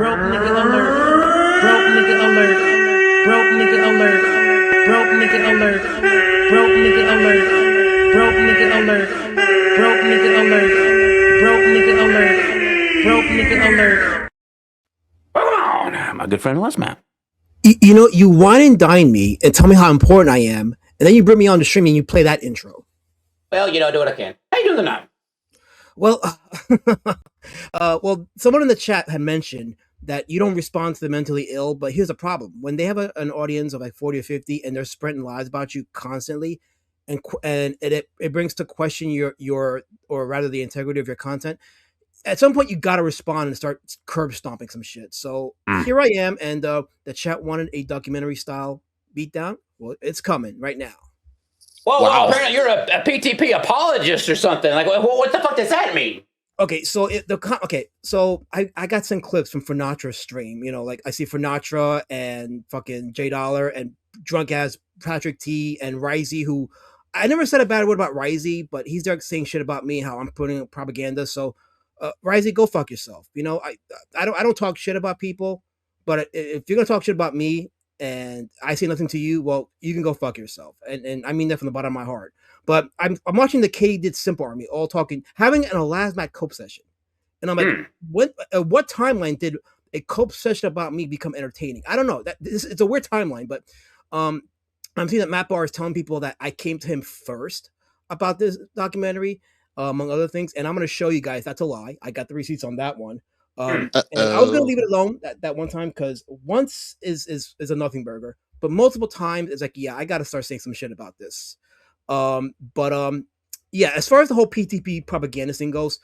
Broke nigga alert. Broke nigga alert. Broke nigga alert. Broke nigga alert. Broke nigga alert. Broke nigga alert. Broke nigga alert. Broke nigga alert. Broke nigga alert. Come on, my good friend Alazmat. You know, you wine and dine me and tell me how important I am, and then you bring me on the stream and you play that intro. Well, you know, do what I can. How you doing tonight? Well, well, someone in the chat had mentioned that you don't respond to the mentally ill, but here's a problem: when they have an audience of like 40 or 50, and they're spreading lies about you constantly, and it brings to question your or rather the integrity of your content. At some point, you got to respond and start curb stomping some shit. So here I am, and the chat wanted a documentary style beatdown. Well, it's coming right now. Whoa, wow. Apparently you're a PTP apologist or something. Like, what the fuck does that mean? Okay, so so I got some clips from Fernatra's stream. You know, like I see Fernatra and fucking J Dollar and drunk ass Patrick T and Risey, who I never said a bad word about Risey, but he's there saying shit about me, how I'm putting propaganda. So, Risey, go fuck yourself. You know, I don't talk shit about people, but if you're gonna talk shit about me and I say nothing to you, well, you can go fuck yourself. And I mean that from the bottom of my heart. But I'm watching the Katie Did Simple Army all talking, having an Alazmat cope session. And I'm like, what timeline did a cope session about me become entertaining? I don't know. It's a weird timeline, but I'm seeing that Matt Bahr is telling people that I came to him first about this documentary, among other things. And I'm going to show you guys that's a lie. I got the receipts on that one. And I was going to leave it alone that one time because once is a nothing burger, but multiple times it's like, yeah, I got to start saying some shit about this. Yeah, as far as the whole PTP propaganda thing goes,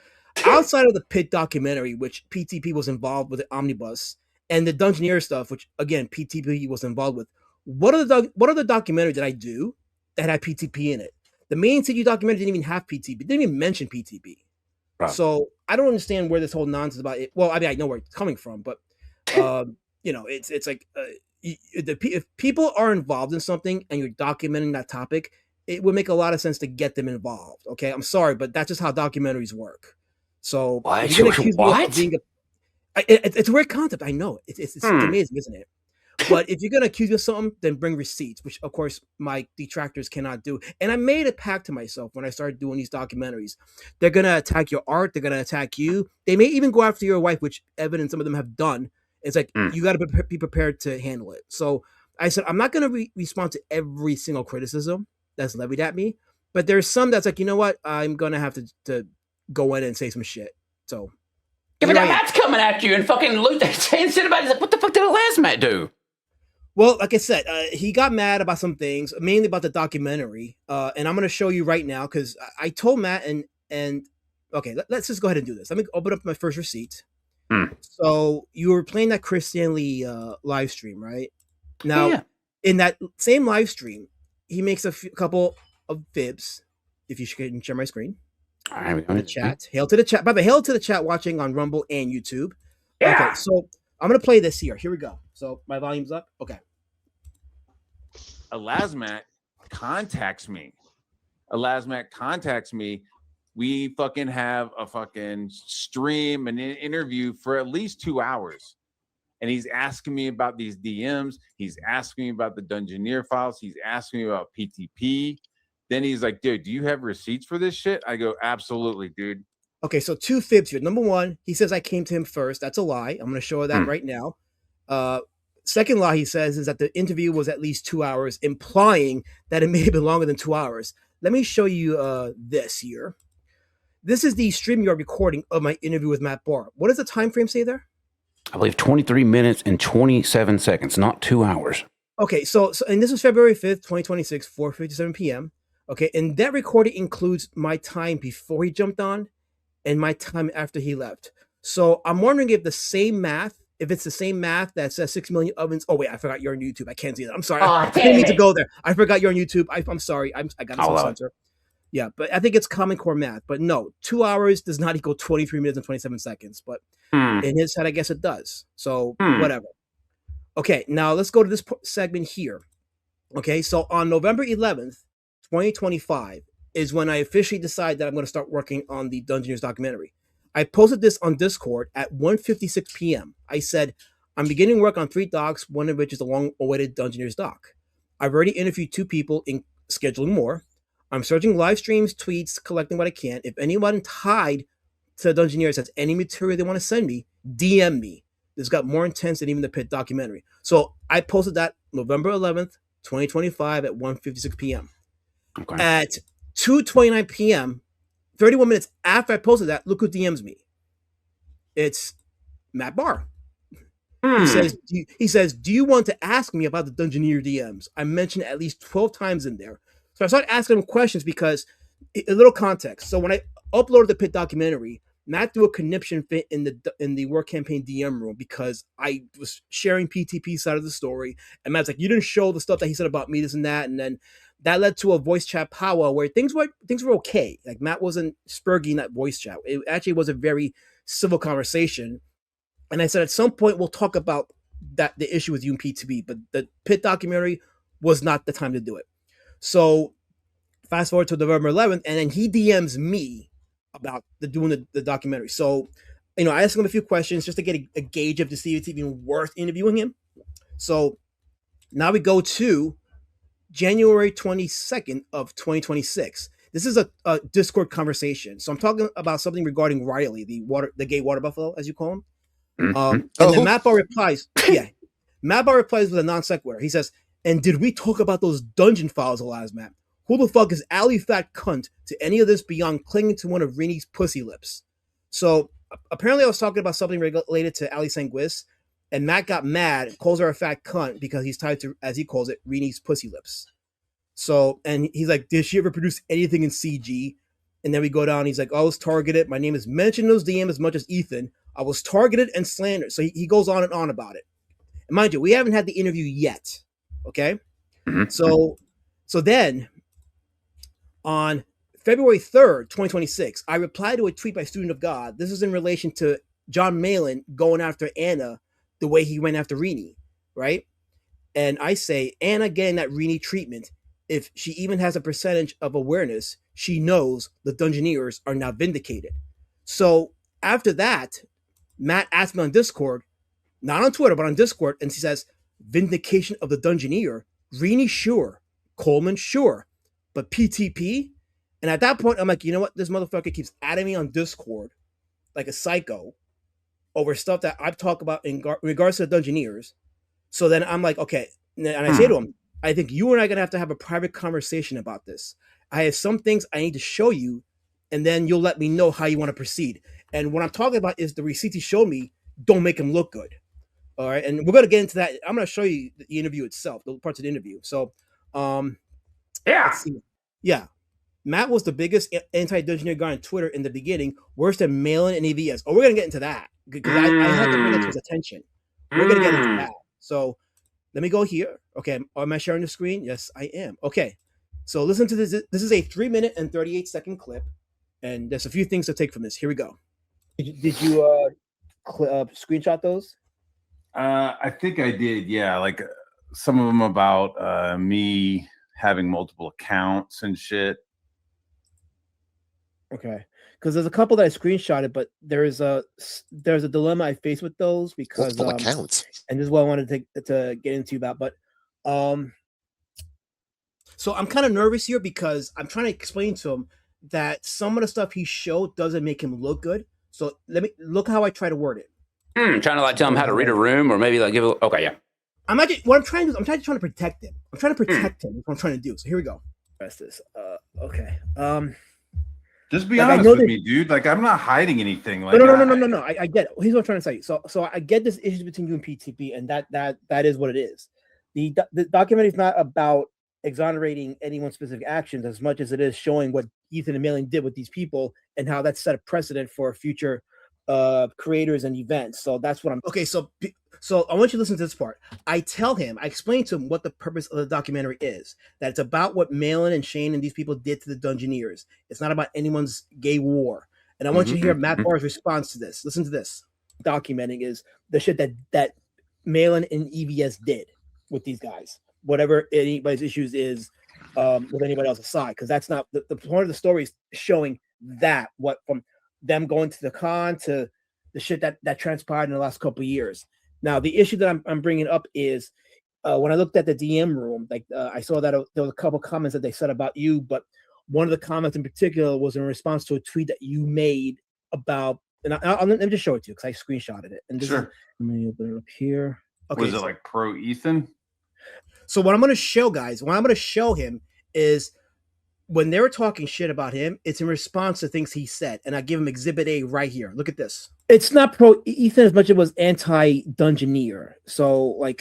outside of the Pit documentary, which PTP was involved with the Omnibus, and the Dungeoneers stuff, which again PTP was involved with, what are the documentaries that I do that had PTP in it? The main CG documentary didn't even have PTP, didn't even mention PTP. Right. So I don't understand where this whole nonsense about it. Well, I mean, I know where it's coming from, but you know, it's like if people are involved in something and you're documenting that topic, it would make a lot of sense to get them involved. Okay, I'm sorry, but that's just how documentaries work. So what? It's a weird concept. I know it's amazing, isn't it? But if you're gonna accuse me of something, then bring receipts, which of course my detractors cannot do. And I made a pact to myself when I started doing these documentaries. They're gonna attack your art. They're gonna attack you. They may even go after your wife, which evidence some of them have done. It's like you got to be prepared to handle it. So I said I'm not gonna respond to every single criticism that's levied at me, but there's some that's like, you know what, I'm gonna have to go in and say some shit. So yeah, but now Matt's coming at you and fucking saying shit about it. Like, what the fuck did Alazmat do? Well, like I said, he got mad about some things, mainly about the documentary, and I'm gonna show you right now because I told Matt and okay, let's just go ahead and do this. Let me open up my first receipt. So you were playing that Chris Stanley live stream, right? Now, in that same live stream, he makes a couple of fibs. If you can share my screen. All right, in the chat. Hail to the chat. By the way, hail to the chat watching on Rumble and YouTube. Yeah. Okay, so I'm gonna play this here. Here we go. So my volume's up. Okay. Alazmat contacts me. We fucking have a fucking stream and an interview for at least 2 hours. And he's asking me about these DMs. He's asking me about the Dungeoneer files. He's asking me about PTP. Then he's like, dude, do you have receipts for this shit? I go, absolutely, dude. Okay, so 2 fibs here. Number one, he says I came to him first. That's a lie. I'm going to show that right now. Second lie he says is that the interview was at least 2 hours, implying that it may have been longer than 2 hours. Let me show you this here. This is the StreamYard recording of my interview with Matt Bahr. What does the time frame say there? I believe 23 minutes and 27 seconds, not 2 hours. Okay, so and this is February 5th, 2026, 4:57 p.m. Okay, and that recording includes my time before he jumped on and my time after he left. So I'm wondering if it's the same math that says 6 million ovens. Oh, wait, I forgot you're on YouTube. I can't see that. I'm sorry. I didn't need to go there. I forgot you're on YouTube. I'm sorry. I got to censor. Yeah, but I think it's Common Core math. But no, 2 hours does not equal 23 minutes and 27 seconds. But in his head, I guess it does. So whatever. Okay, now let's go to this segment here. Okay, so on November 11th, 2025 is when I officially decide that I'm going to start working on the Dungeoneers documentary. I posted this on Discord at 1:56 p.m. I said, I'm beginning work on 3 docs, one of which is a long-awaited Dungeoneers doc. I've already interviewed 2 people in scheduling more. I'm searching live streams, tweets, collecting what I can. If anyone tied to Dungeoneers has any material they want to send me, DM me. This got more intense than even the Pit documentary. So I posted that November 11th, 2025 at 1:56 p.m. Okay. At 2:29 p.m., 31 minutes after I posted that, look who DMs me. It's Matt Bahr. He says, do you want to ask me about the Dungeoneer DMs? I mentioned at least 12 times in there. So I started asking him questions because a little context. So when I uploaded the Pit documentary, Matt threw a conniption fit in the work campaign DM room because I was sharing PTP side of the story, and Matt's like, you didn't show the stuff that he said about me, this and that, and then that led to a voice chat powwow where things were okay. Like Matt wasn't spurging that voice chat. It actually was a very civil conversation. And I said at some point we'll talk about the issue with you and PTB, but the Pit documentary was not the time to do it. So fast forward to November 11th, and then he DMs me about doing the documentary. So, I asked him a few questions just to get a gauge of to see if it's even worth interviewing him. So now we go to January 22nd of 2026. This is a Discord conversation. So I'm talking about something regarding Riley, the gay water buffalo, as you call him. And then Matt Bahr replies, Matt Bahr replies with a non sequitur. He says, and did we talk about those dungeon files, Alazmat? Who the fuck is Ali Fat Cunt to any of this beyond clinging to one of Rini's pussy lips? So apparently I was talking about something related to Ali Sanguis, and Matt got mad, calls her a fat cunt because he's tied to, as he calls it, Rini's pussy lips. So, and he's like, did she ever produce anything in CG? And then we go down, he's like, I was targeted. My name is mentioned in those DM as much as Ethan. I was targeted and slandered. So he goes on and on about it. And mind you, we haven't had the interview yet. Okay? Mm-hmm. So then, on February 3rd, 2026, I replied to a tweet by Student of God. This is in relation to John Malin going after Anna the way he went after Rini, right? And I say, Anna getting that Rini treatment, if she even has a percentage of awareness, she knows the Dungeoneers are now vindicated. So after that, Matt asked me on Discord, not on Twitter, but on Discord, and he says, vindication of the Dungeoneer, Rini sure, Coleman sure, but PTP? And at that point, I'm like, you know what? This motherfucker keeps adding me on Discord like a psycho over stuff that I've talked about in regards to the Dungeoneers. So then I'm like, okay. And I say to him, I think you and I are going to have a private conversation about this. I have some things I need to show you, and then you'll let me know how you want to proceed. And what I'm talking about is the receipts he showed me don't make him look good. All right. And we're going to get into that. I'm going to show you the interview itself, the parts of the interview. So, yeah. Matt was the biggest anti-Dungeoneer guy on Twitter in the beginning, worse than Malin and EVS. Oh, we're going to get into that because I had to bring it to his attention. We're going to get into that. So let me go here. Okay. Am I sharing the screen? Yes, I am. Okay. So listen to this. This is a 3-minute and 38-second clip. And there's a few things to take from this. Here we go. Did you screenshot those? I think I did. Yeah. Like some of them about me having multiple accounts and shit. Okay, because there's a couple that I screenshotted, but there's a dilemma I face with those because accounts. And this is what I wanted to get into about. But so I'm kind of nervous here because I'm trying to explain to him that some of the stuff he showed doesn't make him look good. So let me look how I try to word it. Trying to like tell him how to read a room, or maybe like give it. Okay, yeah. I'm actually what I'm trying to do. I'm trying to protect him. I'm trying to protect him. That's what I'm trying to do. So here we go. Press this. Okay. Just be honest with me, dude. Like, I'm not hiding anything. Like, no. I get it. Here's what I'm trying to say. So I get this issue between you and PTP, and that is what it is. The documentary is not about exonerating anyone's specific actions as much as it is showing what Ethan and Malin did with these people and how that set a precedent for future creators and events. So that's what I'm. Okay, so I want you to listen to this part. I explain to him what the purpose of the documentary is. That it's about what Malin and Shane and these people did to the Dungeoneers. It's not about anyone's gay war. And I want you to hear Matt Bahr's response to this. Listen to this. Documenting is the shit that Malin and EVS did with these guys. Whatever anybody's issues is with anybody else aside, because that's not the point of the story is showing that what from them going to the con to the shit that transpired in the last couple of years. Now, the issue that I'm bringing up is when I looked at the DM room, like I saw that there was a couple comments that they said about you, but one of the comments in particular was in response to a tweet that you made about, and let me just show it to you because I screenshotted it. And this Sure. let me open it up here. Okay, Was it like pro Ethan? So what I'm going to show guys, what I'm going to show him is when they were talking shit about him, it's in response to things he said. And I give him Exhibit A right here. Look at this. It's not pro Ethan as much as it was anti-Dungeoneer. So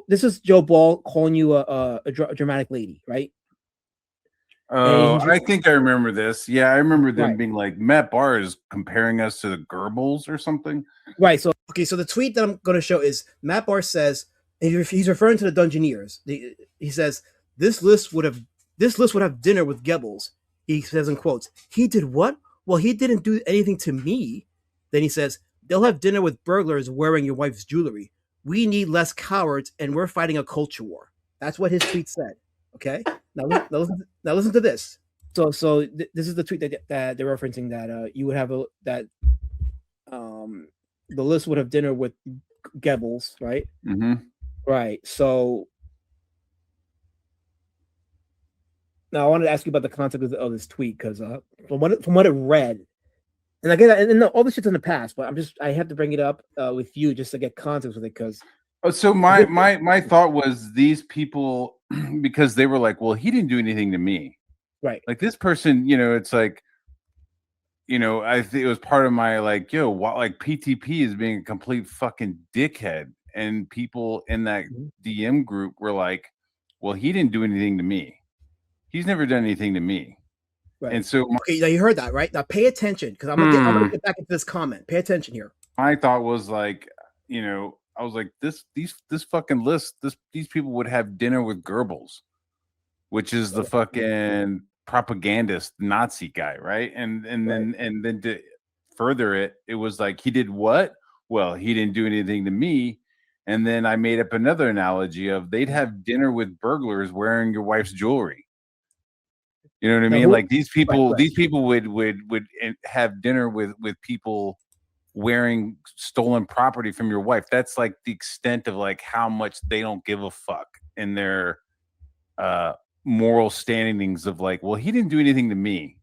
this is Joe Ball calling you a dramatic lady, right? Oh, I think I remember this. Yeah, I remember them Right. being like, Matt Bahr is comparing us to the Goebbels or something. Right. So, okay. So the tweet that I'm going to show is Matt Bahr says, and he's referring to the Dungeoneers. He says, this list would have dinner with Goebbels. He says in quotes, he did what? Well, he didn't do anything to me. Then he says, they'll have dinner with burglars wearing your wife's jewelry. We need less cowards, and we're fighting a culture war. That's what his tweet said. Okay. Now listen to this. So this is the tweet that they're referencing, that you would have the list would have dinner with Goebbels, right? Mm-hmm. Right. So now I wanted to ask you about the concept of this tweet because from what it read, and again, and all this shit's in the past, but I have to bring it up with you just to get context with it because. Oh, so my thought was these people, because they were like, well, he didn't do anything to me. Right. Like this person, it's like, I think it was part of my like, like PTP is being a complete fucking dickhead. And people in that DM group were like, well, he didn't do anything to me. He's never done anything to me. Right. And so okay, now you heard that, right? Now pay attention because I'm gonna get back into this comment. Pay attention here. My thought was like, I was like, this fucking list, these people would have dinner with Goebbels, which is the fucking propagandist Nazi guy, right? And then to further it, it was like, he did what? Well, he didn't do anything to me. And then I made up another analogy of they'd have dinner with burglars wearing your wife's jewelry. You know what I mean? Like these people would have dinner with people wearing stolen property from your wife. That's like the extent of like how much they don't give a fuck in their moral standings of like, well, he didn't do anything to me.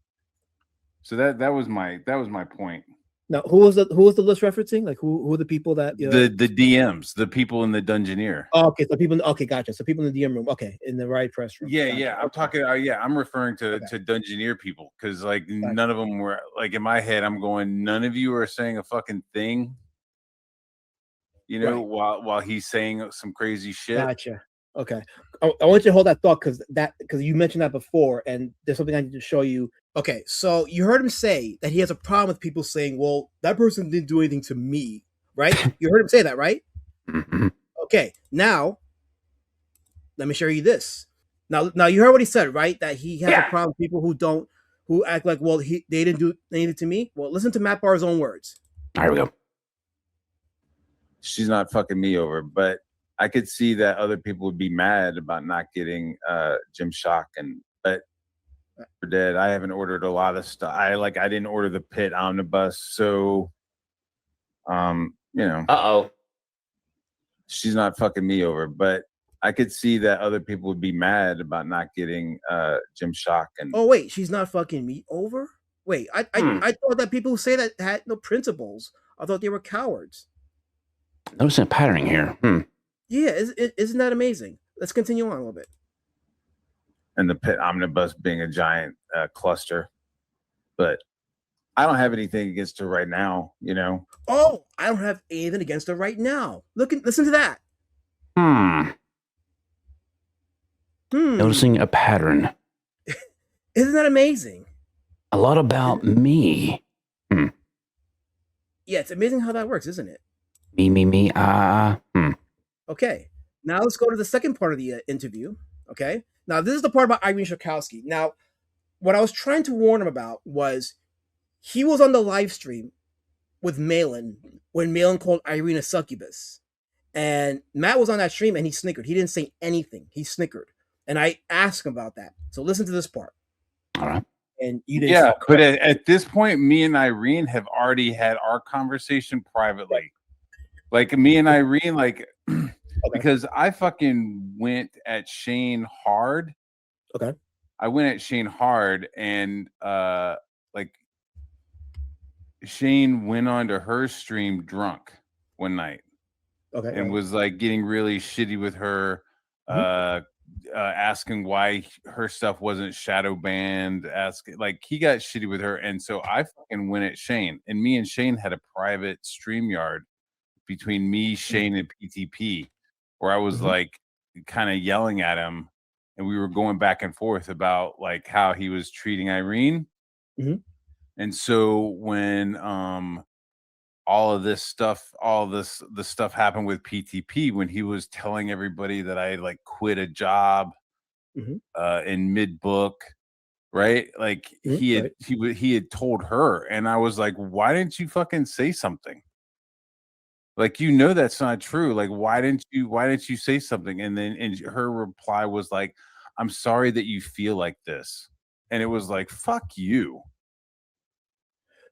So that was my point. Now, who was the list referencing? Like who are the people that the DMs, the people in the Dungeoneer? Oh, okay, so people. Okay, gotcha. So people in the DM room. Okay, in the right press room. Yeah, gotcha. yeah. I'm talking. I'm referring to Dungeoneer people because like none of them were like in my head. I'm going. None of you are saying a fucking thing. While he's saying some crazy shit. Gotcha. Okay, I want you to hold that thought because you mentioned that before, and there's something I need to show you. Okay, so you heard him say that he has a problem with people saying, well, that person didn't do anything to me, right? You heard him say that, right? Mm-hmm. Okay, now, let me show you this. Now you heard what he said, right? That he has a problem with people who act like, well, they didn't do anything to me. Well, listen to Matt Bahr's own words. Here we go. She's not fucking me over, but I could see that other people would be mad about not getting Jim Shock, but for dead. I haven't ordered a lot of stuff. I didn't order the Pit Omnibus, so she's not fucking me over, but I could see that other people would be mad about not getting Jim Shock. And oh wait, she's not fucking me over. Wait, I thought that people who say that had no principles. I thought they were cowards. Noticing a patterning here. Yeah, isn't that amazing? Let's continue on a little bit. And the Pit Omnibus being a giant cluster, but I don't have anything against her right now. Oh, I don't have anything against her right now. Listen to that. Noticing a pattern. Isn't that amazing? A lot about me. Yeah, it's amazing how that works, isn't it? Me. Okay, now let's go to the second part of the interview. Okay, now this is the part about Irene Shokowski. Now, what I was trying to warn him about was he was on the live stream with Malin when Malin called Irene a succubus. And Matt was on that stream and he snickered. He didn't say anything. He snickered. And I asked him about that. So listen to this part. All right. and you didn't. Yeah, but at this point, me and Irene have already had our conversation privately. Like me and Irene, like because I fucking went at Shane hard. Okay. I went at Shane hard, and like Shane went onto her stream drunk one night. Okay. And was like getting really shitty with her, asking why her stuff wasn't shadow banned, asking like he got shitty with her. And so I fucking went at Shane, and me and Shane had a private StreamYard between me, Shane, and PTP, where I was like kind of yelling at him, and we were going back and forth about like how he was treating Irene. And so when all of this stuff, the stuff happened with PTP, when he was telling everybody that I like quit a job in mid book, right? Like he had told her, and I was like, why didn't you fucking say something? Like, you know, that's not true. Like, why didn't you say something? And then her reply was like, I'm sorry that you feel like this. And it was like, fuck you.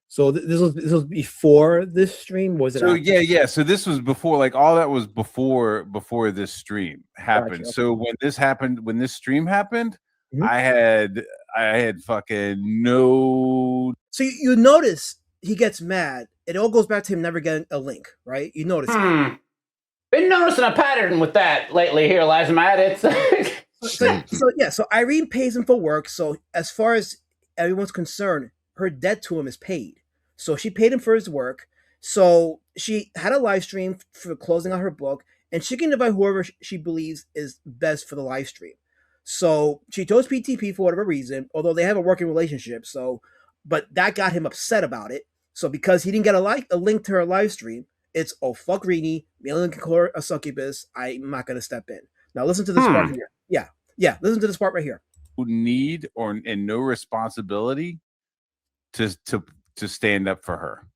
So this was before this stream, was it? So yeah. So this was before, like all that was before this stream happened. Gotcha. So when this stream happened, I had fucking no. So you notice he gets mad. It all goes back to him never getting a link, right? You notice. Been noticing a pattern with that lately here, Alazmat. So Irene pays him for work. So as far as everyone's concerned, her debt to him is paid. So she paid him for his work. So she had a live stream for closing out her book, and she can invite whoever she believes is best for the live stream. So she chose PTP for whatever reason, although they have a working relationship. So, but that got him upset about it. So because he didn't get a link to her live stream, it's fuck Rini, Malin can call her a succubus. I'm not gonna step in. Now listen to this part here. Yeah. Listen to this part right here. Need and no responsibility to stand up for her.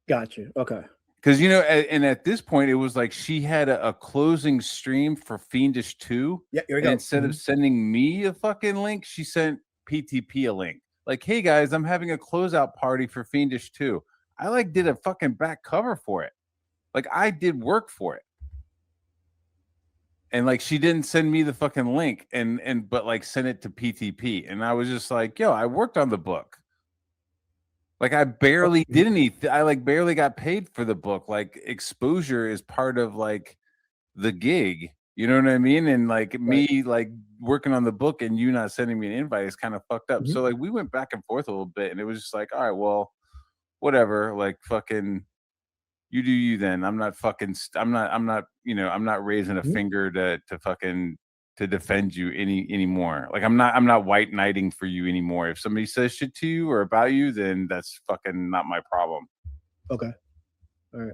Gotcha. Okay. Because, you know, and at this point, it was like she had a closing stream for Fiendish 2. Yeah, here we go. Instead of sending me a fucking link, she sent PTP a link. Like, hey, guys, I'm having a closeout party for Fiendish 2. I, like, did a fucking back cover for it. Like, I did work for it. And, like, she didn't send me the fucking link, but, like, sent it to PTP. And I was just like, yo, I worked on the book. Like, I barely did anything. I like barely got paid for the book. Like, exposure is part of like the gig. You know what I mean? And like me, like working on the book and you not sending me an invite is kind of fucked up. So like we went back and forth a little bit, and it was just like, all right, well, whatever. Like, fucking, you do you then. I'm not raising a finger to fucking to defend you anymore. Like, I'm not white knighting for you anymore. If somebody says shit to you or about you, then that's fucking not my problem. Okay. All right.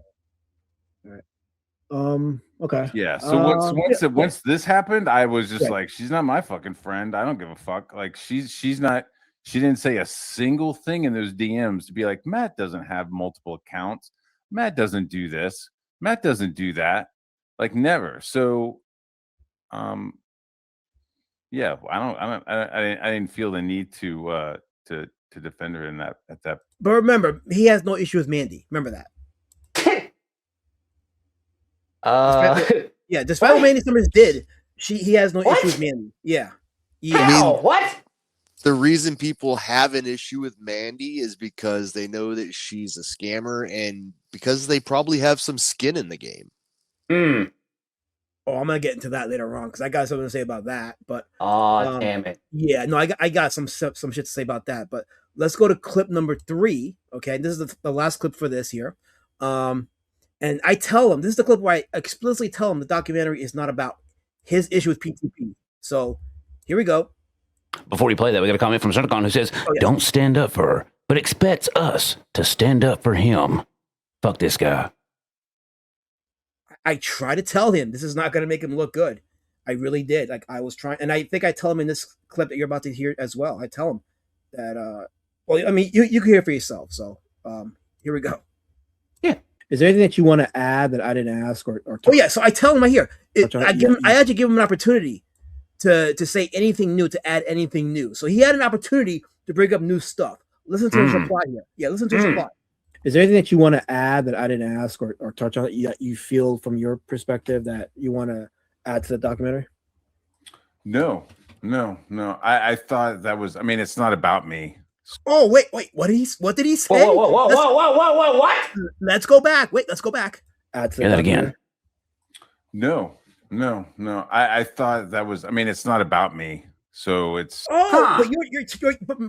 Okay. Yeah. So once this happened, I was just like, she's not my fucking friend. I don't give a fuck. Like, she didn't say a single thing in those DMs to be like, Matt doesn't have multiple accounts. Matt doesn't do this. Matt doesn't do that. Like, never. So, yeah, I didn't feel the need to defend her in that at that. But remember, he has no issue with Mandy. Remember that. Despite what Mandy Summers did, he has no issue with Mandy. Yeah. How? I mean, what? The reason people have an issue with Mandy is because they know that she's a scammer, and because they probably have some skin in the game. Oh, I'm gonna get into that later on because I got something to say about that. But damn it. Yeah, no, I got some shit to say about that. But let's go to clip number 3. Okay, this is the last clip for this here. And I tell him, this is the clip where I explicitly tell him the documentary is not about his issue with PTP. So here we go. Before we play that, we got a comment from Certicon who says, don't stand up for her, but expects us to stand up for him. Fuck this guy. I try to tell him this is not going to make him look good. I really did. Like, I was trying, and I think I tell him in this clip that you're about to hear as well. I tell him that, well, I mean, you can hear it for yourself. So here we go. Yeah. Is there anything that you want to add that I didn't ask or oh yeah, so I tell him right here. I actually give him an opportunity to say anything new, to add anything new. So he had an opportunity to bring up new stuff. Listen to his reply here. Yeah, listen to his reply. Is there anything that you want to add that I didn't ask or touch on that you feel from your perspective that you want to add to the documentary? No. I thought that was. I mean, it's not about me. Oh wait. What did he say? Whoa! What? Let's go back. Wait, let's go back. Add to that again. No. I thought that was. I mean, it's not about me. So it's. Oh,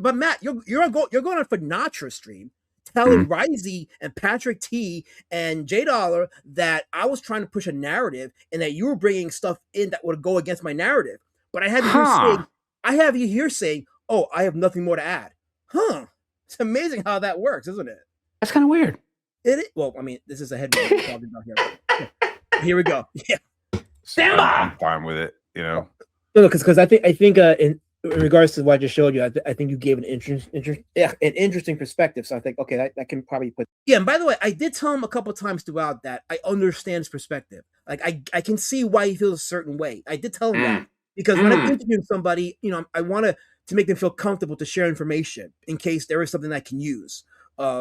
but Matt, you're going on Finatra stream, telling Risey and Patrick T and J Dollar that I was trying to push a narrative and that you were bringing stuff in that would go against my narrative. But I have you here saying, "Oh, I have nothing more to add." Huh? It's amazing how that works, isn't it? That's kind of weird. Well, I mean, this is a headline we're talking about here. Here we go. Yeah. I'm fine with it. You know. No, because I think in regards to what I just showed you, I think you gave an interesting perspective. So I think that can probably put. Yeah, and by the way, I did tell him a couple of times throughout that I understand his perspective. Like I can see why he feels a certain way. I did tell him that because when I'm interviewing somebody, I want to make them feel comfortable to share information in case there is something I can use.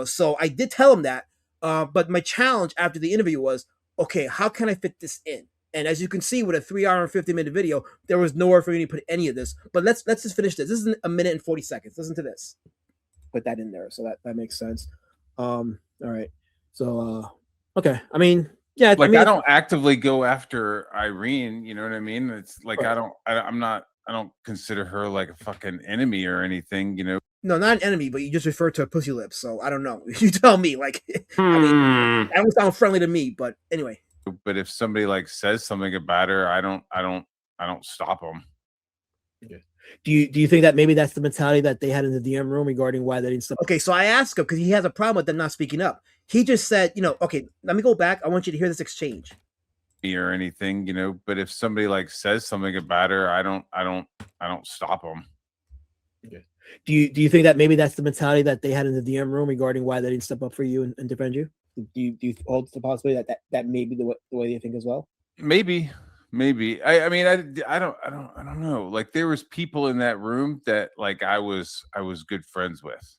So I did tell him that. But my challenge after the interview was, okay, how can I fit this in? And as you can see, with a 3-hour and 50-minute video, there was nowhere for me to put any of this. But let's just finish this. This is a minute and 40 seconds. Listen to this. Put that in there, so that makes sense. All right. So okay. I mean, yeah. Like I don't actively go after Irene. You know what I mean? It's like right. I don't consider her like a fucking enemy or anything. You know. No, not an enemy, but you just referred to her pussy lips. So I don't know. You tell me. Like, I mean, that would sound friendly to me. But anyway. But if somebody like says something about her, I don't stop them. Okay. Do you think that maybe that's the mentality that they had in the DM room regarding why they didn't stop? Okay, so I asked him because he has a problem with them not speaking up. He just said, okay, let me go back. I want you to hear this exchange. Or anything, but if somebody like says something about her, I don't stop them. Okay. Do you think that maybe that's the mentality that they had in the DM room regarding why they didn't step up for you and defend you? Do you hold the possibility that may be the way you think as well? Maybe. I mean, I don't know. Like there was people in that room that like I was good friends with.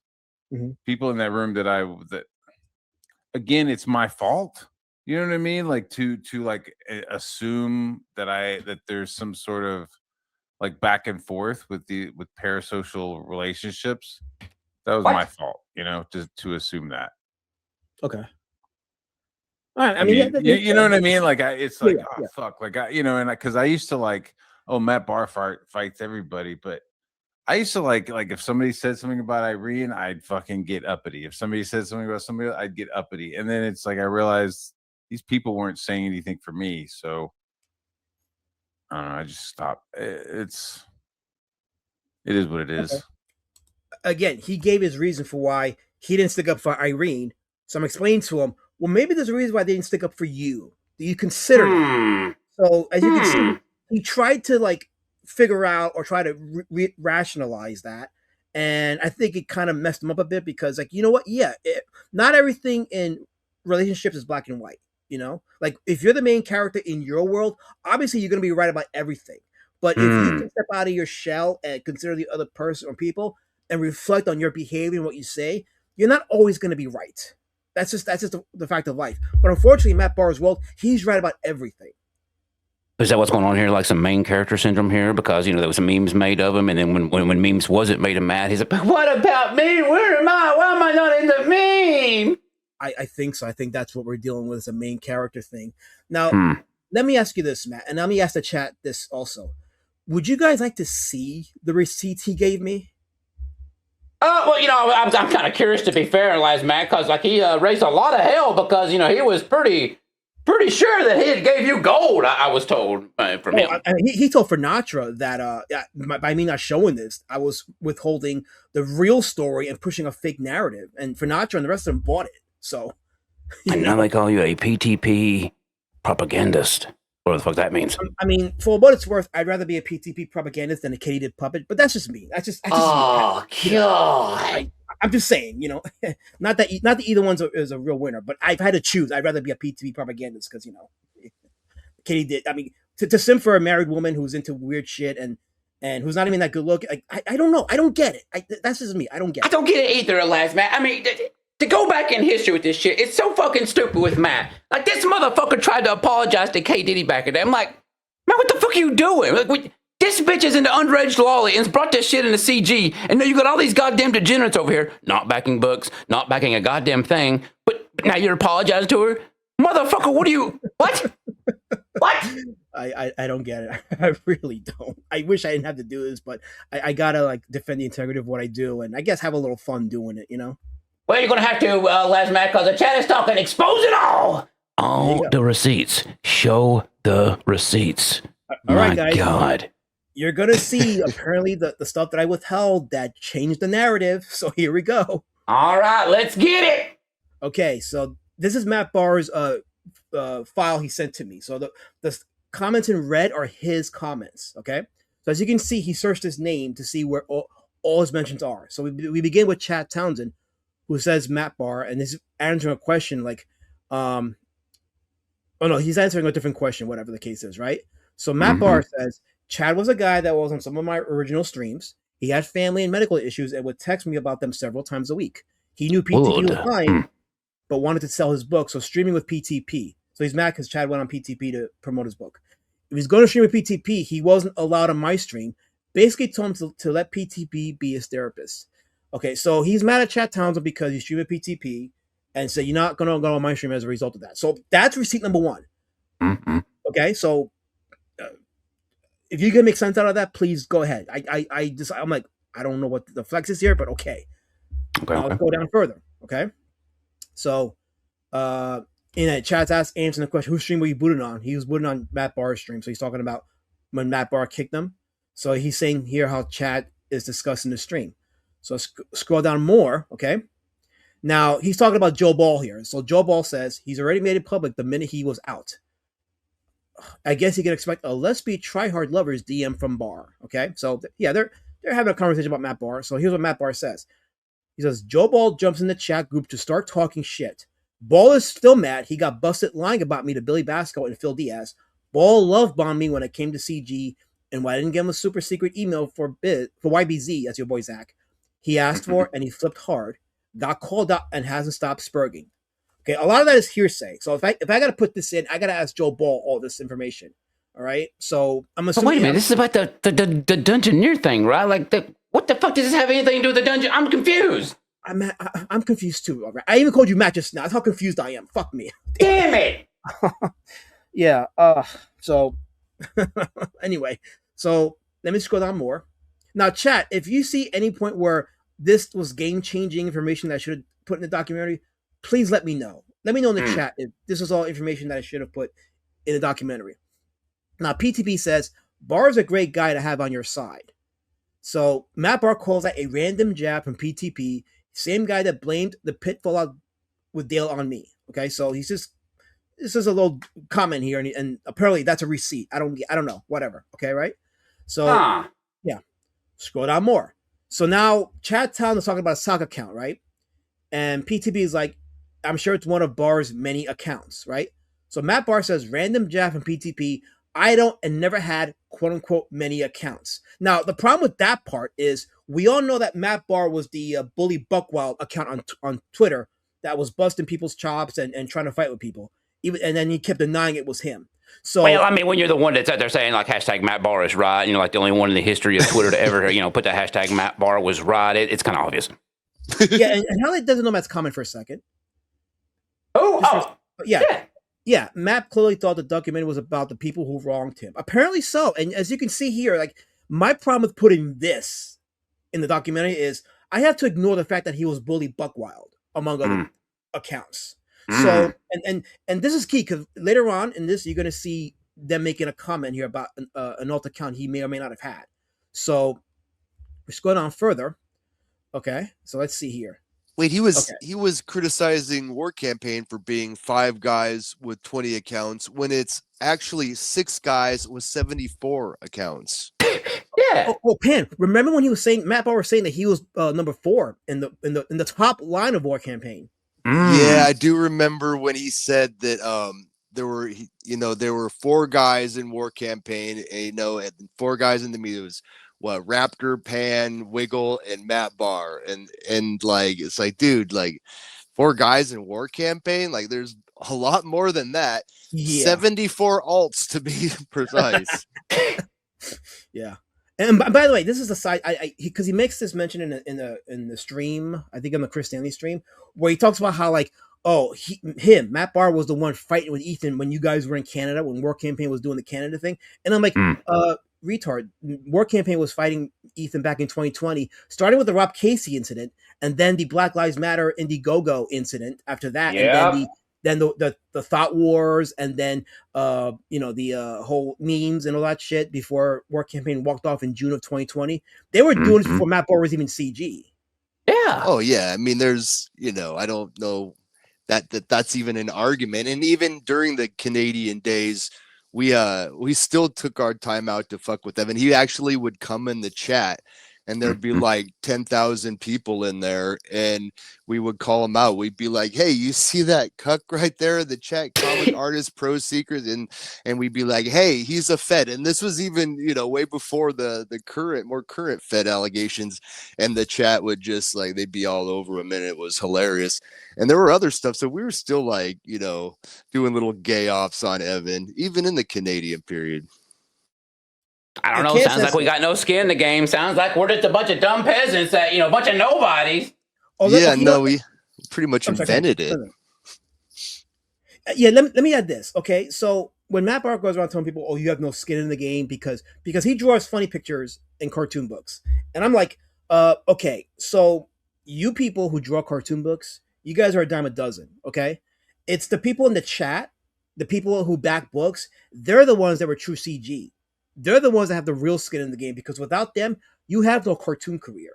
Mm-hmm. People in that room that again, it's my fault. You know what I mean? Like to like assume that there's some sort of like back and forth with parasocial relationships. That was my fault, to assume that. Okay. All right. I mean, you know what I mean? Like, it's like, fuck. Like, and because I used to like, Matt Bahr fights everybody. But I used to like if somebody said something about Irene, I'd fucking get uppity. If somebody said something about somebody else, I'd get uppity. And then it's like, I realized these people weren't saying anything for me. So, I don't know. I just stopped. It is what it is. Okay. Again, he gave his reason for why he didn't stick up for Irene. So I'm explaining to him, well, maybe there's a reason why they didn't stick up for you. Do you consider that? So as you can see, he tried to like figure out or try to rationalize that. And I think it kind of messed him up a bit because like, you know what? Yeah, not everything in relationships is black and white. Like if you're the main character in your world, obviously you're going to be right about everything. But if you can step out of your shell and consider the other person or people and reflect on your behavior and what you say, you're not always going to be right. That's just the fact of life. But unfortunately, Matt Bahr's world, he's right about everything. Is that what's going on here? Like some main character syndrome here? Because, there was some memes made of him. And then when memes wasn't made of Matt, he's like, but what about me? Where am I? Why am I not in the meme? I think so. I think that's what we're dealing with is a main character thing. Now, let me ask you this, Matt. And let me ask the chat this also. Would you guys like to see the receipts he gave me? Well, I'm kind of curious to be fair, Alazmat, because like he raised a lot of hell because he was pretty sure that he had gave you gold. I was told from him. He told Finatra that by me not showing this, I was withholding the real story and pushing a fake narrative, and Finatra and the rest of them bought it. So, and now they call you a PTP propagandist. What the fuck that means? I mean, for what it's worth, I'd rather be a PTP propagandist than a Katie puppet. But that's just me. That's just. God! I'm just saying, not that either one is a real winner. But I've had to choose. I'd rather be a PTP propagandist because Katie did. I mean, to sim for a married woman who's into weird shit and who's not even that good looking. Like, I don't know. I don't get it. That's just me. I don't get I it. don't get it either, Alazmat. I mean, to go back in history with this shit, it's so fucking stupid with Matt. Like, this motherfucker tried to apologize to K. Diddy back in there. I'm like, man, what the fuck are you doing? Like, this bitch is into underage lolly and brought this shit into CG. And now you got all these goddamn degenerates over here, not backing books, not backing a goddamn thing. But now you're apologizing to her? Motherfucker, what are you, what? What? I don't get it. I really don't. I wish I didn't have to do this, but I gotta like defend the integrity of what I do, and I guess have a little fun doing it. You know. Well, you're gonna have to, Alazmat, because the chat is talking. Expose it all. All the receipts. Show the receipts. All right, guys. God. You're gonna see apparently the stuff that I withheld that changed the narrative. So here we go. All right, let's get it. Okay, so this is Matt Bahr's file he sent to me. So the comments in red are his comments. Okay, so as you can see, he searched his name to see where all his mentions are. So we begin with Chad Townsend, who says Matt Bahr, and this is answering a question like, oh no, he's answering a different question, whatever the case is, right? So Matt Bahr says, Chad was a guy that was on some of my original streams. He had family and medical issues and would text me about them several times a week. He knew PTP was fine, but wanted to sell his book, so streaming with PTP. So he's mad because Chad went on PTP to promote his book. If he's going to stream with PTP, he wasn't allowed on my stream. Basically told him to let PTP be his therapist. Okay, so he's mad at Chad Townsend because he's streaming PTP and said, you're not going to go on my stream as a result of that. So that's receipt number one. Okay, so if you can make sense out of that, please go ahead. I'm like, I don't know what the flex is here, but okay. I'll go down further. Okay. So, in a chat's answering the question, whose stream were you booted on? He was booted on Matt Bahr's stream. So he's talking about when Matt Bahr kicked him. So he's saying here how Chad is discussing the stream. So scroll down more. Okay. Now he's talking about Joe Ball here. So Joe Ball says he's already made it public the minute he was out. I guess you can expect a let's be tryhard lovers DM from Bahr. Okay, so yeah, they're having a conversation about Matt Bahr. So here's what Matt Bahr says. He says Joe Ball jumps in the chat group to start talking shit. Ball is still mad. He got busted lying about me to Billy Basco and Phil Diaz. Ball love bombed me when it came to CG, and when I didn't give him a super secret email for YBZ, that's your boy Zach. He asked for and he flipped hard, got called out and hasn't stopped spurging. Okay, a lot of that is hearsay. So if I got to put this in, I got to ask Joe Ball all this information. All right. So I'm assuming. But wait a minute. This is about the Dungeoneer thing, right? Like, what the fuck does this have anything to do with the dungeon? I'm confused. I'm confused too. All right. I even called you Matt just now. That's how confused I am. Fuck me. Damn it. Yeah. So anyway, so let me scroll down more. Now, chat. If you see any point where this was game-changing information that I should have put in the documentary, please let me know. Let me know in the chat if this was all information that I should have put in the documentary. Now, PTP says, Bahr is a great guy to have on your side. So, Matt Bahr calls that a random jab from PTP, same guy that blamed the pit fallout with Dale on me. Okay, so this is a little comment here, and apparently that's a receipt. I don't know, whatever. Okay, right? So, yeah, scroll down more. So now, Chad Town is talking about a sock account, right? And PTP is like, I'm sure it's one of Bahr's many accounts, right? So Matt Bahr says, random jab from PTP. I don't and never had, quote unquote, many accounts. Now, the problem with that part is we all know that Matt Bahr was the Bully Buckwild account on Twitter that was busting people's chops and trying to fight with people. And then he kept denying it was him. So, well, I mean, when you're the one that's out there saying like hashtag Matt Bahr is right, you know, like the only one in the history of Twitter to ever, you know, put the hashtag Matt Bahr was right, it's kind of obvious. Yeah, and Hallie doesn't know Matt's comment for a second. Yeah. Matt clearly thought the documentary was about the people who wronged him. Apparently so. And as you can see here, like my problem with putting this in the documentary is I have to ignore the fact that he was Bully Buckwild among other accounts. So and this is key because later on in this you're going to see them making a comment here about an alt account he may or may not have had. So let's go down further. Okay, so let's see here. Wait, he was criticizing War Campaign for being 5 guys with 20 accounts when it's actually 6 guys with 74 accounts. Yeah. Oh, Pan. Remember when he was saying Matt Bahr was saying that he was number 4 in the top line of War Campaign? Yeah, I do remember when he said that there were there were 4 guys in War Campaign, and 4 guys in the media. It was what, Raptor, Pan, Wiggle, and Matt Bahr, and like it's like, dude, like 4 guys in War Campaign, like there's a lot more than that. Yeah. 74 alts to be precise. Yeah. And by the way, this is a side because he makes this mention in the stream, I think on the Chris Stanley stream, where he talks about how like, oh, Matt Bahr was the one fighting with Ethan when you guys were in Canada, when War Campaign was doing the Canada thing. And I'm like, retard. War Campaign was fighting Ethan back in 2020, starting with the Rob Casey incident, and then the Black Lives Matter Indiegogo incident after that, and then the Thought Wars, and then the whole memes and all that shit before War Campaign walked off in June of 2020. They were doing this before Matt Bahr was even CG. Yeah. Oh yeah. I mean, there's I don't know that's even an argument. And even during the Canadian days, we still took our time out to fuck with Evan. He actually would come in the chat, and there'd be like 10,000 people in there, and we would call him out. We'd be like, hey, you see that cuck right there in the chat, comic artist pro secret, and we'd be like, hey, he's a Fed. And this was even way before the more current Fed allegations, and the chat would just like, they'd be all over him, and it was hilarious. And there were other stuff, so we were still like doing little gay offs on Evan even in the Canadian period. I don't know. Sounds like we got no skin in the game. Sounds like we're just a bunch of dumb peasants that, a bunch of nobodies. We pretty much invented it. Yeah, let me add this. Okay, so when Matt Bahr goes around telling people, oh, you have no skin in the game because he draws funny pictures in cartoon books. And I'm like, okay, so you people who draw cartoon books, you guys are a dime a dozen, okay? It's the people in the chat, the people who back books, they're the ones that were true CG. They're the ones that have the real skin in the game, because without them, you have no cartoon career.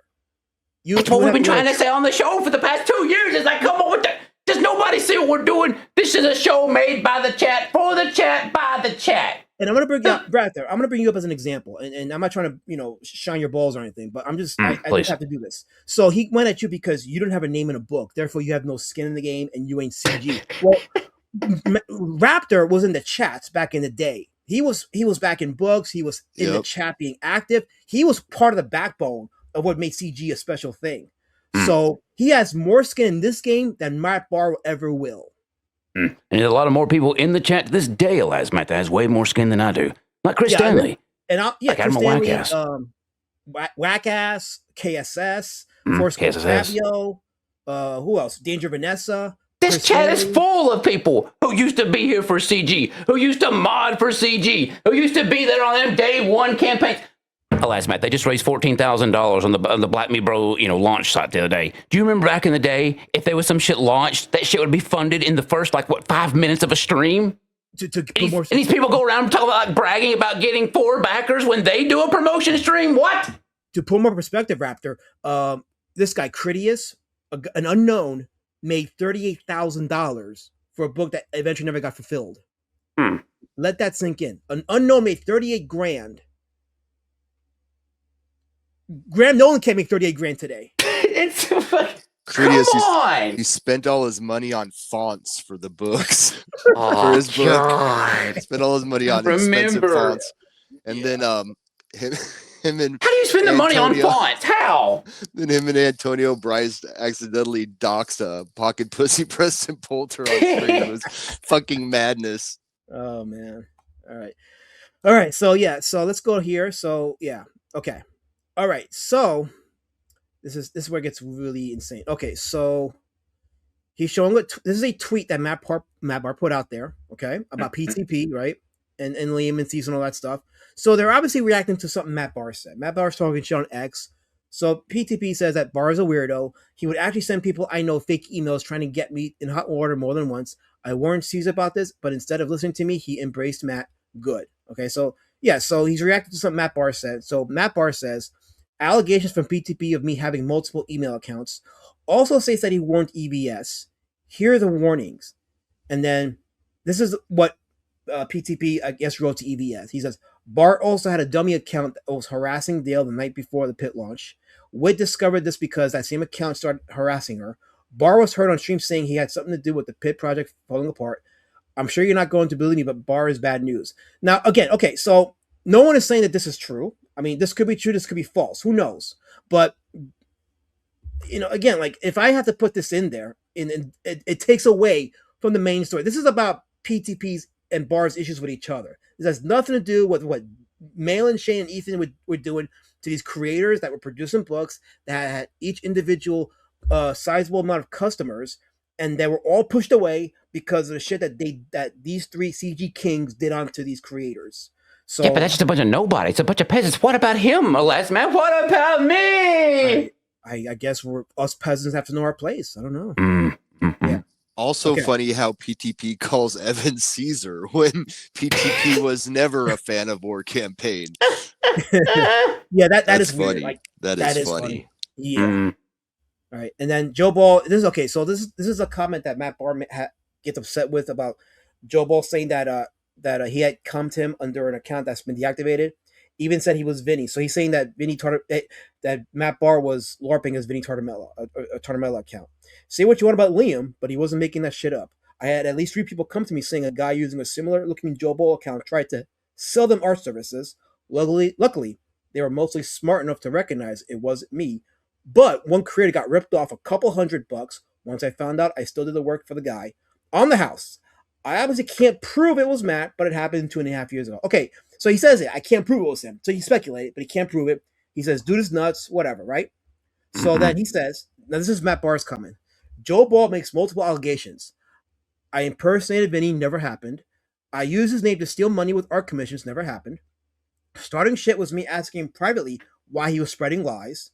That's what we've been trying to say on the show for the past 2 years. It's like, come on, does nobody see what we're doing? This is a show made by the chat, for the chat, by the chat. And I'm going to bring you up, Brad, there. I'm going to bring you up as an example. And I'm not trying to, shine your balls or anything, but I just have to do this. So he went at you because you don't have a name in a book. Therefore, you have no skin in the game and you ain't CG. Well, Raptor was in the chats back in the day. He was back in books. He was in the chat being active. He was part of the backbone of what made CG a special thing. So he has more skin in this game than Matt Bahr ever will. And there's a lot of more people in the chat to this day, Alazmat, that has way more skin than I do. Like Chris Stanley. Chris Stanley, Wackass, KSS, Force Fabio, who else? Danger Vanessa. This chat is full of people who used to be here for CG, who used to mod for CG, who used to be there on them day one campaigns. Alazmat, they just raised $14,000 on the Black Me Bro, launch site the other day. Do you remember back in the day, if there was some shit launched, that shit would be funded in the first 5 minutes of a stream? And these people go around talking about bragging about getting 4 backers when they do a promotion stream. What? To put more perspective, Raptor, this guy Critias, an unknown, made $38,000 for a book that eventually never got fulfilled. Let that sink in. An unknown made 38 grand. Graham Nolan can't make 38 grand today. It's Critias, come on! He spent all his money on fonts for the books. For his book. Spent all his money on expensive fonts. And then him and how do you spend the money on fonts? How? Then him and Antonio Bryce accidentally doxed a pocket pussy Preston Poulter on screen. It was fucking madness. Oh man. All right. So let's go here. So yeah. Okay. All right. So this is where it gets really insane. Okay. So he's showing this is a tweet that Matt Bahr put out there. Okay, about PTP, right? And Liam and Season, all that stuff. So they're obviously reacting to something Matt Bahr said. Matt Bahr's talking shit on X. So PTP says that Bahr is a weirdo. He would actually send people I know fake emails trying to get me in hot water more than once. I warned Caesar about this, but instead of listening to me, he embraced Matt. Good. Okay, so yeah, so he's reacting to something Matt Bahr said. So Matt Bahr says, allegations from PTP of me having multiple email accounts. Also states that he warned EBS. Here are the warnings. And then this is what PTP, I guess, wrote to EBS. He says, Bahr also had a dummy account that was harassing Dale the night before the pit launch. Wit discovered this because that same account started harassing her. Bahr was heard on stream saying he had something to do with the pit project falling apart. I'm sure you're not going to believe me, but Bahr is bad news. Now, again, okay, so no one is saying that this is true. I mean, this could be true, this could be false. Who knows? But again, like if I have to put this in there, it takes away from the main story. This is about PTP's and Bahr's issues with each other. This has nothing to do with what Malin, Shane, and Ethan were doing to these creators that were producing books that had each individual sizable amount of customers, and they were all pushed away because of the shit that these three CG kings did onto these creators. So yeah, but that's just a bunch of nobodies, a bunch of peasants. What about him, Alazmat? What about me? I guess us peasants have to know our place. I don't know. Mm-hmm. Yeah. Also Okay. funny how PTP calls Evan Caesar when PTP was never a fan of War Campaign. Yeah, that That's is funny. weird. Like that is funny. Yeah. Mm. All right, and then Joe Ball. This is okay. So this is a comment that Matt Bahr gets upset with about Joe Ball saying that he had come to him under an account that's been deactivated. Even said he was Vinny. So he's saying that that Matt Bahr was LARPing as Vinny Tartamella, a Tartamella account. Say what you want about Liam, but he wasn't making that shit up. I had at least 3 people come to me saying a guy using a similar looking Joe Ball account tried to sell them art services. Luckily, they were mostly smart enough to recognize it wasn't me. But one creator got ripped off a couple $100. Once I found out, I still did the work for the guy on the house. I obviously can't prove it was Matt, but it happened 2.5 years ago. Okay, so he says it. I can't prove it was him. So he speculated, but he can't prove it. He says, dude is nuts, whatever, right? So then he says, now this is Matt Bahr's comment. Joe Ball makes multiple allegations. I impersonated Vinny, never happened. I used his name to steal money with art commissions, never happened. Starting shit was me asking him privately why he was spreading lies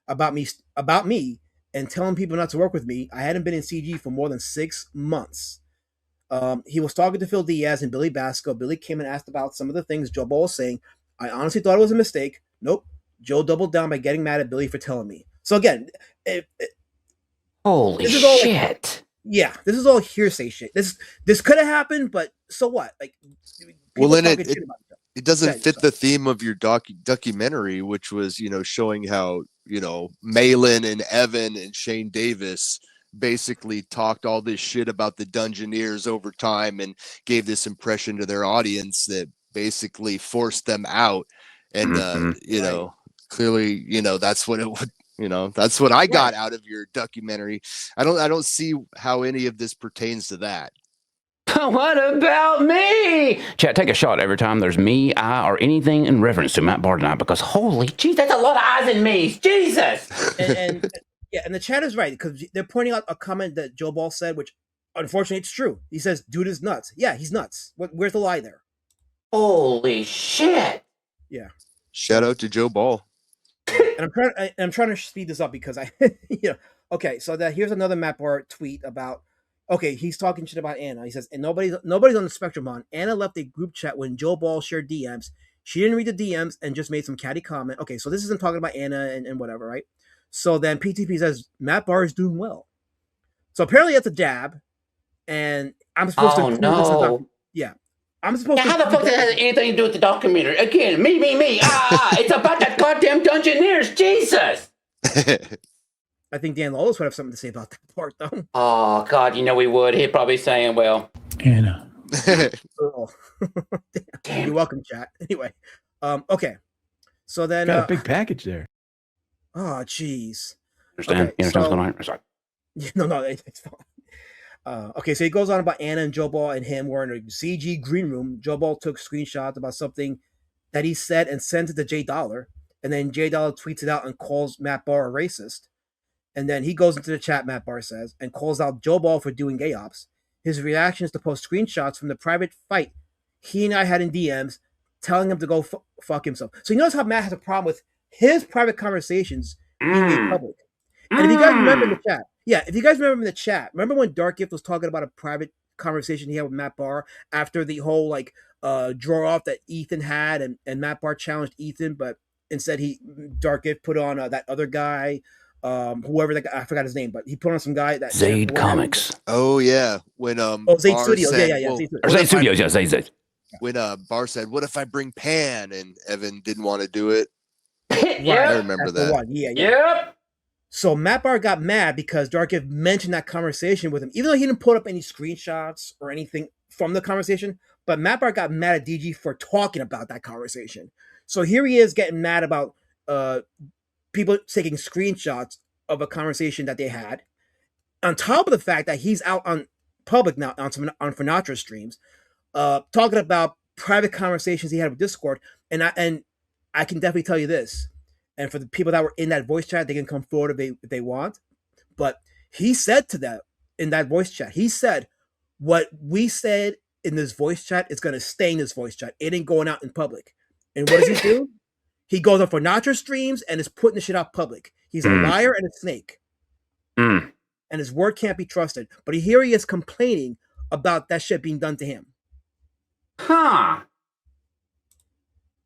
about me and telling people not to work with me. I hadn't been in CG for more than 6 months. He was talking to Phil Diaz and Billy Basco. Billy came and asked about some of the things Joe Ball was saying. I honestly thought it was a mistake. Nope. Joe doubled down by getting mad at Billy for telling me. So again, Holy this is all shit. yeah, this is all hearsay shit. This could have happened, but so what? Like, Well, then talking shit about each other. it doesn't Okay, fit so- the theme of your documentary, which was, showing how, Malin and Evan and Shane Davis basically talked all this shit about the Dungeoneers over time and gave this impression to their audience that basically forced them out. And, Right. clearly, that's what it would, that's what I got out of your documentary. I don't see how any of this pertains to that. What about me? Chat, take a shot every time there's me, I, or anything in reference to Matt Bahr tonight, because holy jeez, that's a lot of eyes and me's. Jesus. and yeah, and the chat is right because they're pointing out a comment that Joe Ball said, which unfortunately it's true. He says, "Dude is nuts." Yeah, he's nuts. Where's the lie there? Holy shit. Yeah. Shout out to Joe Ball. And I'm trying to speed this up because okay, so here's another Matt Bahr tweet about. Okay, he's talking shit about Anna. He says, and nobody's on the spectrum on. Anna left a group chat when Joe Ball shared DMs. She didn't read the DMs and just made some catty comment. Okay, so this isn't talking about Anna and whatever, right? So then PTP says, Matt Bahr is doing well. So apparently that's a jab, and I'm supposed to. No. Yeah. I'm supposed to. How the fuck that has anything to do with the documentary? Again, me. It's about that goddamn Dungeoneers. Jesus. I think Dan Lawless would have something to say about that part, though. Oh, God, we would. He'd probably be saying, well. Anna. Oh. Damn. You're welcome, chat. Anyway, okay. So then. Got a big package there. Oh, jeez. Understand? Okay, You understand what's so- going on? I'm sorry. No, it's fine. Okay, so he goes on about Anna and Joe Ball and him were in a CG green room. Joe Ball took screenshots about something that he said and sent it to J Dollar, and then J Dollar tweets it out and calls Matt Bahr a racist. And then he goes into the chat, Matt Bahr says, and calls out Joe Ball for doing gay ops. His reaction is to post screenshots from the private fight he and I had in DMs, telling him to go fuck himself. So you notice how Matt has a problem with his private conversations being made public. And if you guys remember in the chat, remember when Dark Gift was talking about a private conversation he had with Matt Bahr after the whole draw off that Ethan had, and Matt Bahr challenged Ethan, but instead Dark Gift put on that other guy, whoever that guy, I forgot his name, but he put on some guy that Zaid Comics. Oh yeah, when Zaid Bahr Studios, said, yeah. well, Zaid Or Zaid Studios, yeah, Zaid. when Bahr said, "What if I bring Pan?" and Evan didn't want to do it. Right, I remember that's the that. one. Yeah. Yep. So Matt Bahr got mad because Dark Gift mentioned that conversation with him, even though he didn't put up any screenshots or anything from the conversation, but Matt Bahr got mad at DG for talking about that conversation. So here he is getting mad about people taking screenshots of a conversation that they had, on top of the fact that he's out on public now on Finatra streams, talking about private conversations he had with Discord. And I can definitely tell you this, and for the people that were in that voice chat, they can come forward if they want. But he said to them in that voice chat, he said, what we said in this voice chat is going to stay in this voice chat. It ain't going out in public. And what does he do? He goes on Finatra streams and is putting the shit out public. He's a liar and a snake. And his word can't be trusted. But here he is complaining about that shit being done to him. Huh.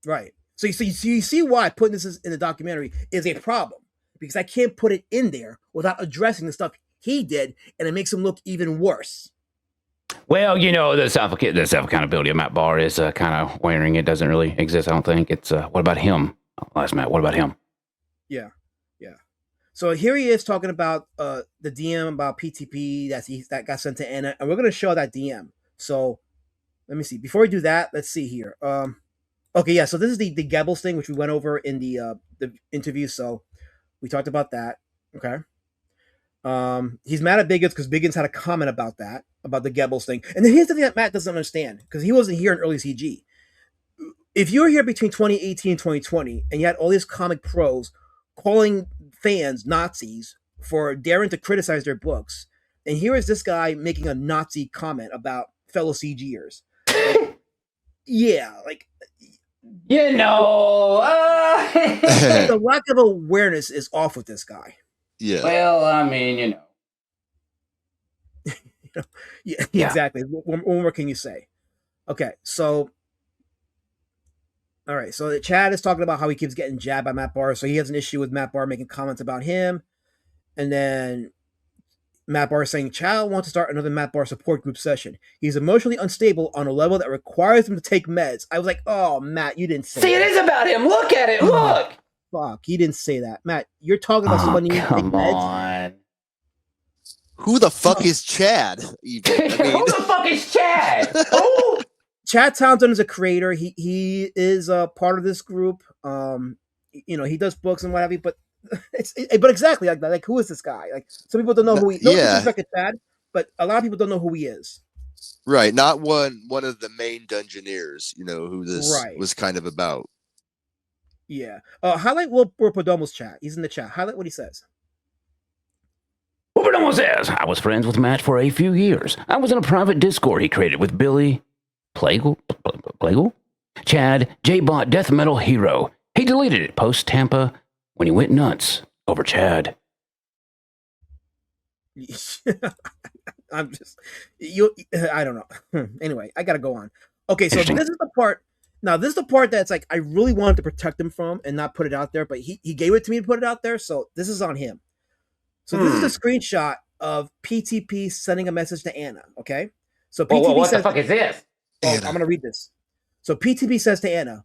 Right. So you see why putting this in the documentary is a problem. Because I can't put it in there without addressing the stuff he did, and it makes him look even worse. Well, you know, the self-accountability of Matt Bahr is kind of wearing. It doesn't really exist, I don't think. It's, what about him? Alazmat, what about him? Yeah. So here he is talking about the DM about PTP that got sent to Anna, and we're going to show that DM. So let me see. Before we do that, let's see here. Okay, yeah, so this is the Goebbels thing, which we went over in the interview, so we talked about that. Okay. He's mad at Biggins because Biggins had a comment about that, about the Goebbels thing. And then here's the thing that Matt doesn't understand, because he wasn't here in early CG. If you were here between 2018 and 2020, and you had all these comic pros calling fans Nazis for daring to criticize their books, and here is this guy making a Nazi comment about fellow CGers. Like, yeah, like... You know... the lack of awareness is off with this guy. Yeah. Well, I mean, you know. Yeah, exactly. What more can you say? Okay, so... All right, so Chad is talking about how he keeps getting jabbed by Matt Bahr, so he has an issue with Matt Bahr making comments about him. And then Matt Bahr is saying, Chad wants to start another Matt Bahr support group session. He's emotionally unstable on a level that requires him to take meds. I was like, oh, Matt, you didn't say that. See, it is about him. Look at it. Look. Fuck, he didn't say that. Matt, you're talking about someone needing to take meds? Who the fuck is Chad? Even? I mean... Who the fuck is Chad? Who? Chad Townsend is a creator. He is a part of this group. You know, he does books and what have you. But but exactly like who is this guy? Like, some people don't know who he. No disrespect to Chad, but a lot of people don't know who he is. Right, not one of the main Dungeoneers. You know who this was kind of about. Yeah. Highlight Will Perdomo's chat. He's in the chat. Highlight what he says. Will Perdomo says, I was friends with Matt for a few years. I was in a private Discord he created with Billy Plagle? Chad, J-Bot Death Metal Hero. He deleted it post-Tampa when he went nuts over Chad. I'm just... I don't know. Anyway, I gotta go on. Okay, so this is the part... Now, this is the part that's like, I really wanted to protect him from and not put it out there, but he gave it to me to put it out there, so this is on him. So this is a screenshot of PTP sending a message to Anna, okay? So PTP what says... the fuck is this? I'm going to read this. So PTP says to Anna,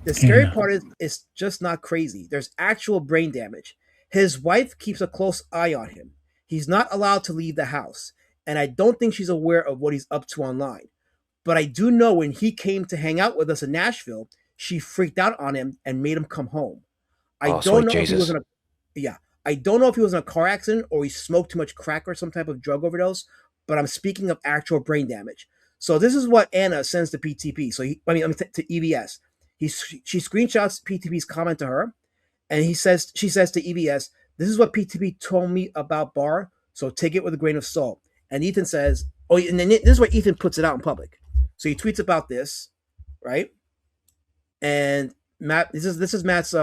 the scary part is just not crazy. There's actual brain damage. His wife keeps a close eye on him. He's not allowed to leave the house. And I don't think she's aware of what he's up to online. But I do know when he came to hang out with us in Nashville, she freaked out on him and made him come home. I don't know if he was in I don't know if he was in a car accident or he smoked too much crack or some type of drug overdose, but I'm speaking of actual brain damage. So this is what Anna sends to PTP. So to EBS. She screenshots PTP's comment to her, and she says to EBS, "This is what PTP told me about Bahr, so take it with a grain of salt." And Ethan says, "Oh," and then this is where Ethan puts it out in public. So he tweets about this, right? And Matt, this is Matt's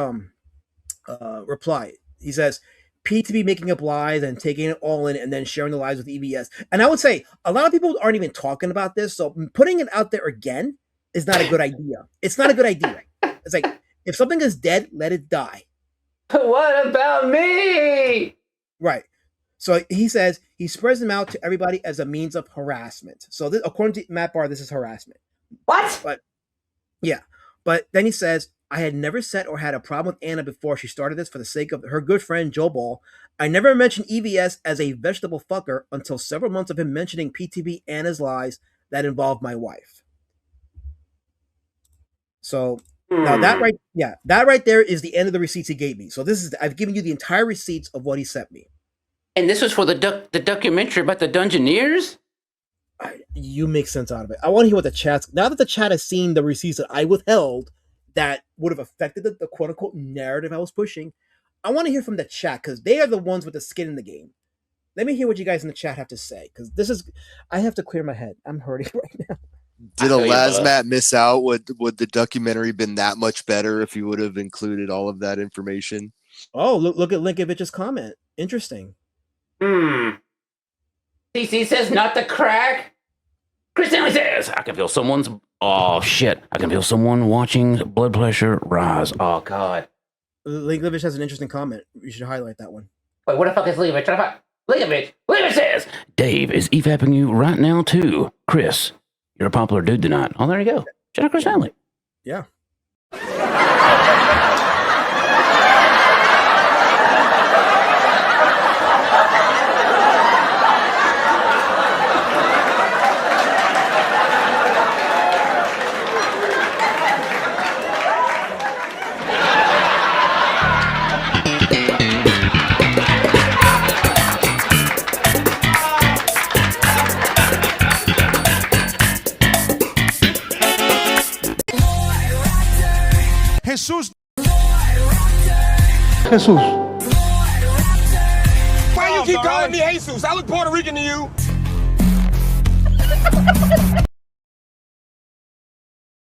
reply. He says, PTP making up lies and taking it all in and then sharing the lies with EBS. And I would say a lot of people aren't even talking about this. So putting it out there again is not a good idea. It's not a good idea. It's like, if something is dead, let it die. What about me? Right. So he says he spreads them out to everybody as a means of harassment. So this, according to Matt Bahr, this is harassment. What? But yeah. But then he says, I had never said or had a problem with Anna before she started this for the sake of her good friend Joe Ball. I never mentioned EVS as a vegetable fucker until several months of him mentioning PTB Anna's lies. that involved my wife. So now that right there is the end of the receipts he gave me. So I've given you the entire receipts of what he sent me. And this was for the documentary about the Dungeoneers? You make sense out of it. I want to hear what the chat's, now that the chat has seen the receipts that I withheld that would have affected the quote unquote narrative I was pushing. I want to hear from the chat because they are the ones with the skin in the game. Let me hear what you guys in the chat have to say because I have to clear my head. I'm hurting right now. Did Alazmat miss out? Would the documentary been that much better if you would have included all of that information? Oh, look at Linkovich's comment. Interesting. CC says not the crack. Chris Stanley says, I can feel someone's... Oh, shit. I can feel someone watching blood pressure rise. Oh, God. Linkovich has an interesting comment. You should highlight that one. Wait, what the fuck is Linkovich? Linkovich says, Dave is EFAPing you right now, too. Chris, you're a popular dude tonight. Oh, there you go. Shout out Chris Stanley. Yeah. Jesus. Why you keep calling me Jesus? I look Puerto Rican to you.